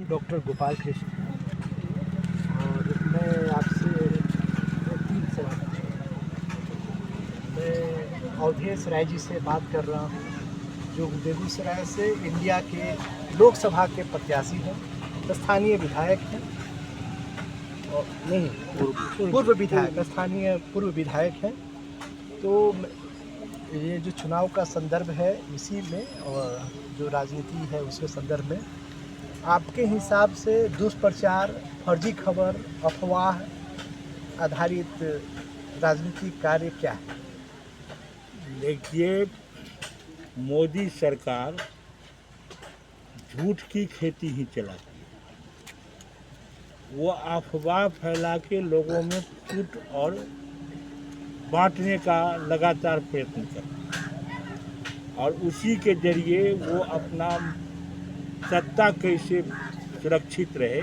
Doctor Gopal Krishna और मैं आपसे 3 सवाल मैं अवधेश राय जी से बात कर रहा हूँ, जो बेगूसराय से इंडिया के लोकसभा के प्रत्याशी हैं, स्थानीय विधायक हैं और नहीं पूर्व विधायक, स्थानीय पूर्व विधायक हैं। तो ये जो चुनाव का संदर्भ है इसी में, और जो राजनीति है उसके संदर्भ में आपके हिसाब से दुष्प्रचार, फर्जी खबर, अफवाह आधारित राजनीतिक कार्य क्या है? देखिए, मोदी सरकार झूठ की खेती ही चलाती है। वो अफवाह फैला के लोगों में फूट और बांटने का लगातार प्रयत्न करती है और उसी के जरिए वो अपना सत्ता कैसे सुरक्षित रहे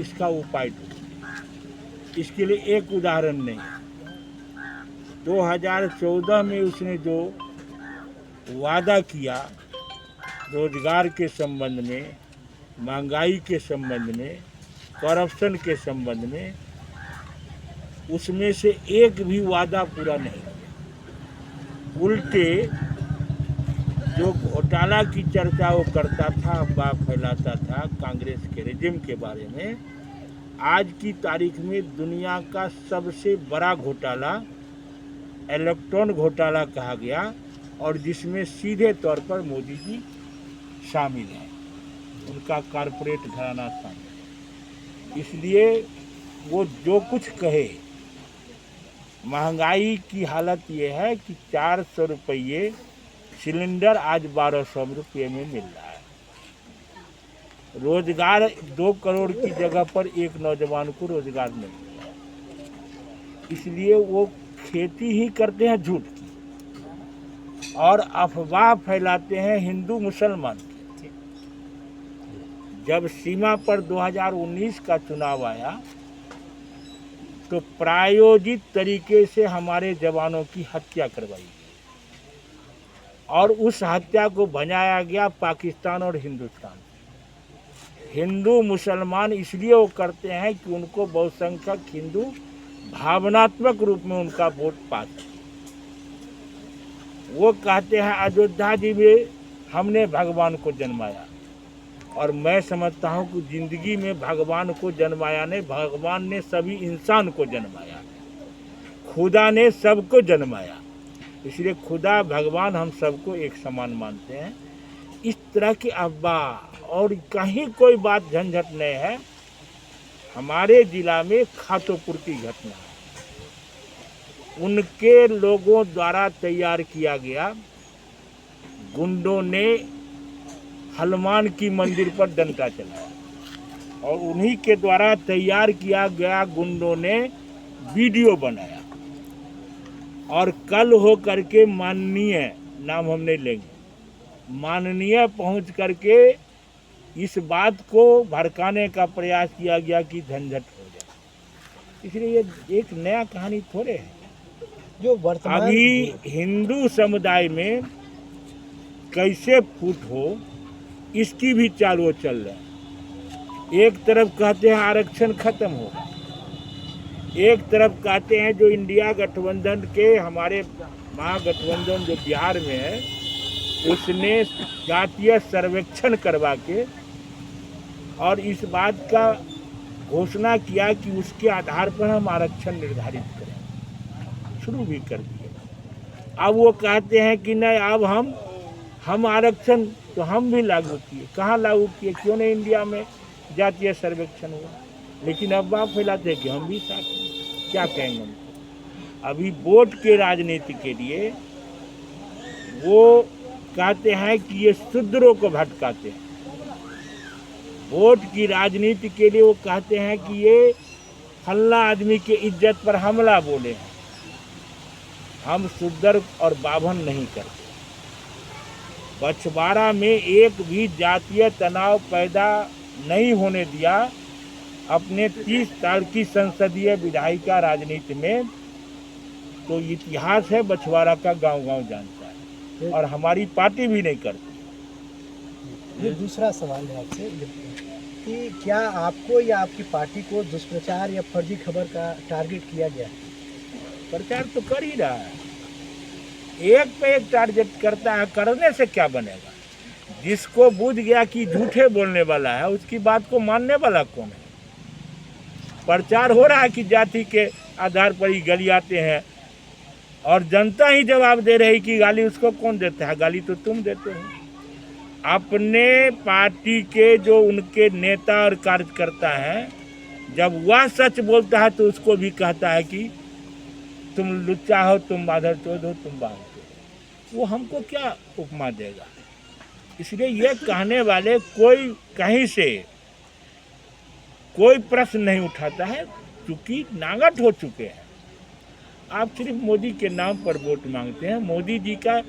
इसका उपाय ढूंढती है। इसके लिए एक उदाहरण नहीं, 2014 में उसने जो वादा किया रोजगार के संबंध में, महंगाई के संबंध में, करप्शन के संबंध में, उसमें से एक भी वादा पूरा नहीं किया। उल्टे जो घोटाला की चर्चा वो करता था, अफवाह फैलाता था कांग्रेस के रेजिम के बारे में, आज की तारीख में दुनिया का सबसे बड़ा घोटाला इलेक्ट्रॉन घोटाला कहा गया और जिसमें सीधे तौर पर मोदी जी शामिल हैं, उनका कारपोरेट घराना शामिल है। इसलिए वो जो कुछ कहे, महंगाई की हालत ये है कि 400 रुपये सिलेंडर आज 1200 रुपये में मिल रहा है। रोजगार 2 करोड़ की जगह पर एक नौजवान को रोजगार नहीं मिल रहा है। इसलिए वो खेती ही करते हैं झूठ की और अफवाह फैलाते हैं हिंदू मुसलमान की। जब सीमा पर 2019 का चुनाव आया तो प्रायोजित तरीके से हमारे जवानों की हत्या करवाई गई और उस हत्या को भंजाया गया पाकिस्तान और हिंदुस्तान। हिंदू मुसलमान इसलिए वो करते हैं कि उनको बहुसंख्यक हिंदू भावनात्मक रूप में उनका वोट पा सके। वो कहते हैं अयोध्या जी में हमने भगवान को जन्माया, और मैं समझता हूँ कि जिंदगी में भगवान को जन्माया नहीं, भगवान ने सभी इंसान को जन्माया, खुदा ने सबको जन्माया। इसलिए खुदा भगवान हम सबको एक समान मानते हैं। इस तरह की अफवाह और कहीं कोई बात झंझट नहीं है। हमारे जिला में खातोपुर की घटना है, उनके लोगों द्वारा तैयार किया गया, गुंडों ने हनुमान की मंदिर पर डंका चलाया और उन्हीं के द्वारा तैयार किया गया गुंडों ने वीडियो बनाया और कल हो करके माननीय, नाम हम नहीं लेंगे, माननीय पहुंच करके इस बात को भड़काने का प्रयास किया गया कि झंझट हो जाए। इसलिए ये एक नया कहानी थोड़े है। जो वर्तमान अभी हिंदू समुदाय में कैसे फूट हो इसकी भी चाल वो चल रहा है। एक तरफ कहते हैं आरक्षण खत्म होगा, एक तरफ कहते हैं जो इंडिया गठबंधन के हमारे महागठबंधन जो बिहार में है उसने जातीय सर्वेक्षण करवा के और इस बात का घोषणा किया कि उसके आधार पर हम आरक्षण निर्धारित करें, शुरू भी कर दिए। अब वो कहते हैं कि नहीं, अब हम आरक्षण तो हम भी लागू किए। कहाँ लागू किए? क्यों नहीं इंडिया में जातीय सर्वेक्षण हुआ? लेकिन अब बात फैलाते हैं कि हम भी साथ हैं। क्या कहेंगे उनको? अभी वोट के राजनीति के लिए वो कहते हैं कि ये शूद्रों को भटकाते हैं। वोट की राजनीति के लिए वो कहते हैं कि ये फल्ला आदमी के इज्जत पर हमला बोले हैं। हम शूद्र और बाभन नहीं करते। बछवाड़ा में एक भी जातीय तनाव पैदा नहीं होने दिया अपने 30 साल की संसदीय विधायिका राजनीति में। तो इतिहास है बछवाड़ा का, गांव-गांव जानता है और हमारी पार्टी भी नहीं करती। ये दूसरा सवाल है आपसे, कि क्या आपको या आपकी पार्टी को दुष्प्रचार या फर्जी खबर का टारगेट किया गया है? प्रचार तो कर ही रहा है, एक पे एक टारगेट करता है, करने से क्या बनेगा? जिसको बुझ गया कि झूठे बोलने वाला है, उसकी बात को मानने वाला कौन है? प्रचार हो रहा है कि जाति के आधार पर ही गलियाते हैं, और जनता ही जवाब दे रही कि गाली उसको कौन देता है? गाली तो तुम देते हो। अपने पार्टी के जो उनके नेता और कार्यकर्ता हैं, जब वह सच बोलता है तो उसको भी कहता है कि तुम लुच्चा हो, तुम माधरचोद हो, तुम बाल हो। वो हमको क्या उपमा देगा? इसलिए ये कहने वाले कोई कहीं से कोई प्रश्न नहीं उठाता है, क्योंकि नागट हो चुके हैं। आप सिर्फ मोदी के नाम पर वोट मांगते हैं। मोदी जी का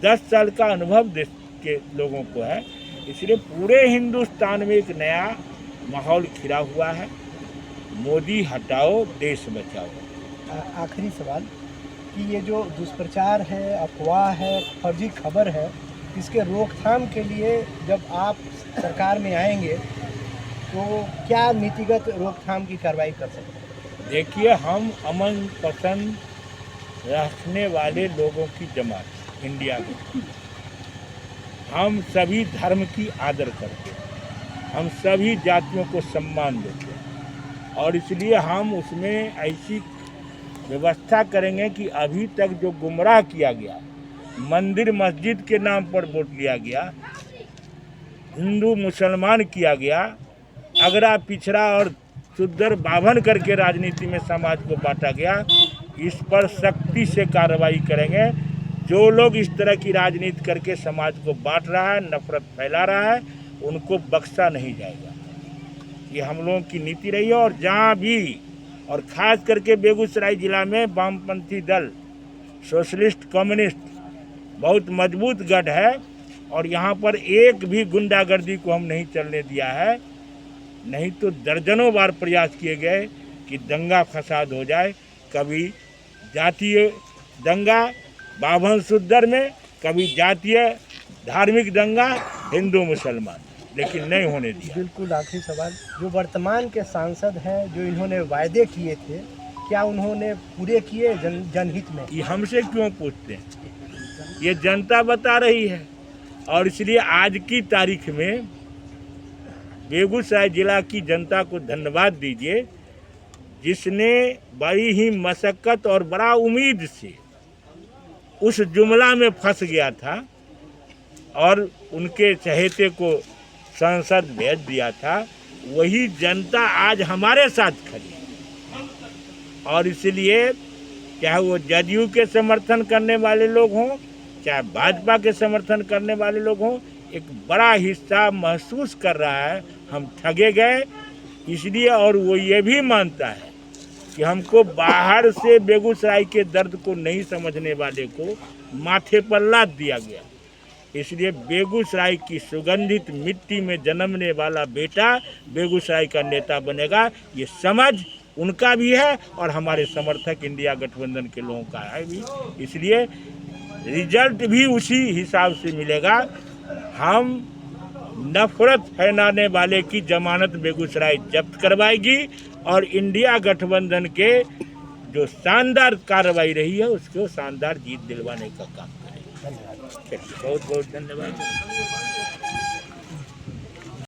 10 साल का अनुभव देश के लोगों को है, इसलिए पूरे हिंदुस्तान में एक नया माहौल खिला हुआ है। मोदी हटाओ, देश बचाओ। आखिरी सवाल कि ये जो दुष्प्रचार है, अफवाह है, फर्जी खबर है, इसके रोकथाम के लिए जब आप सरकार में आएंगे तो क्या नीतिगत रोकथाम की कार्रवाई कर सकते हैं? देखिए, हम अमन पसंद रखने वाले लोगों की जमात इंडिया में, हम सभी धर्म की आदर करते हैं, हम सभी जातियों को सम्मान देते हैं, और इसलिए हम उसमें ऐसी व्यवस्था करेंगे कि अभी तक जो गुमराह किया गया, मंदिर मस्जिद के नाम पर वोट लिया गया, हिंदू मुसलमान किया गया, अगरा पिछड़ा और शुद्धर बाभन करके राजनीति में समाज को बांटा गया, इस पर सख्ती से कार्रवाई करेंगे। जो लोग इस तरह की राजनीति करके समाज को बांट रहा है, नफरत फैला रहा है, उनको बख्शा नहीं जाएगा। ये हम लोगों की नीति रही है। और जहाँ भी, और ख़ास करके बेगूसराय ज़िला में वामपंथी दल, सोशलिस्ट, कम्युनिस्ट बहुत मजबूत गढ़ है, और यहाँ पर एक भी गुंडागर्दी को हम नहीं चलने दिया है। नहीं तो दर्जनों बार प्रयास किए गए कि दंगा फसाद हो जाए, कभी जातीय दंगा बाभन सुद्दर में, कभी जातीय धार्मिक दंगा हिंदू मुसलमान, लेकिन नहीं होने दिया। बिल्कुल आखिरी सवाल, जो वर्तमान के सांसद हैं, जो इन्होंने वायदे किए थे, क्या उन्होंने पूरे किए जनहित में? ये हमसे क्यों पूछते हैं? ये जनता बता रही है। और इसलिए आज की तारीख में बेगूसराय जिला की जनता को धन्यवाद दीजिए, जिसने बड़ी ही मशक्कत और बड़ा उम्मीद से उस जुमला में फंस गया था और उनके चहेते को संसद भेज दिया था। वही जनता आज हमारे साथ खड़ी है, और इसलिए चाहे वो जदयू के समर्थन करने वाले लोग हों, चाहे भाजपा के समर्थन करने वाले लोग हों, एक बड़ा हिस्सा महसूस कर रहा है हम ठगे गए। इसलिए, और वो ये भी मानता है कि हमको बाहर से बेगूसराय के दर्द को नहीं समझने वाले को माथे पर लाद दिया गया। इसलिए बेगूसराय की सुगंधित मिट्टी में जन्मने वाला बेटा बेगूसराय का नेता बनेगा, ये समझ उनका भी है और हमारे समर्थक इंडिया गठबंधन के लोगों का है भी। इसलिए रिजल्ट भी उसी हिसाब से मिलेगा। हम नफरत फैलाने वाले की जमानत बेगूसराय जब्त करवाएगी, और इंडिया गठबंधन के जो शानदार कार्रवाई रही है उसको शानदार जीत दिलवाने का काम करेगी। बहुत बहुत धन्यवाद।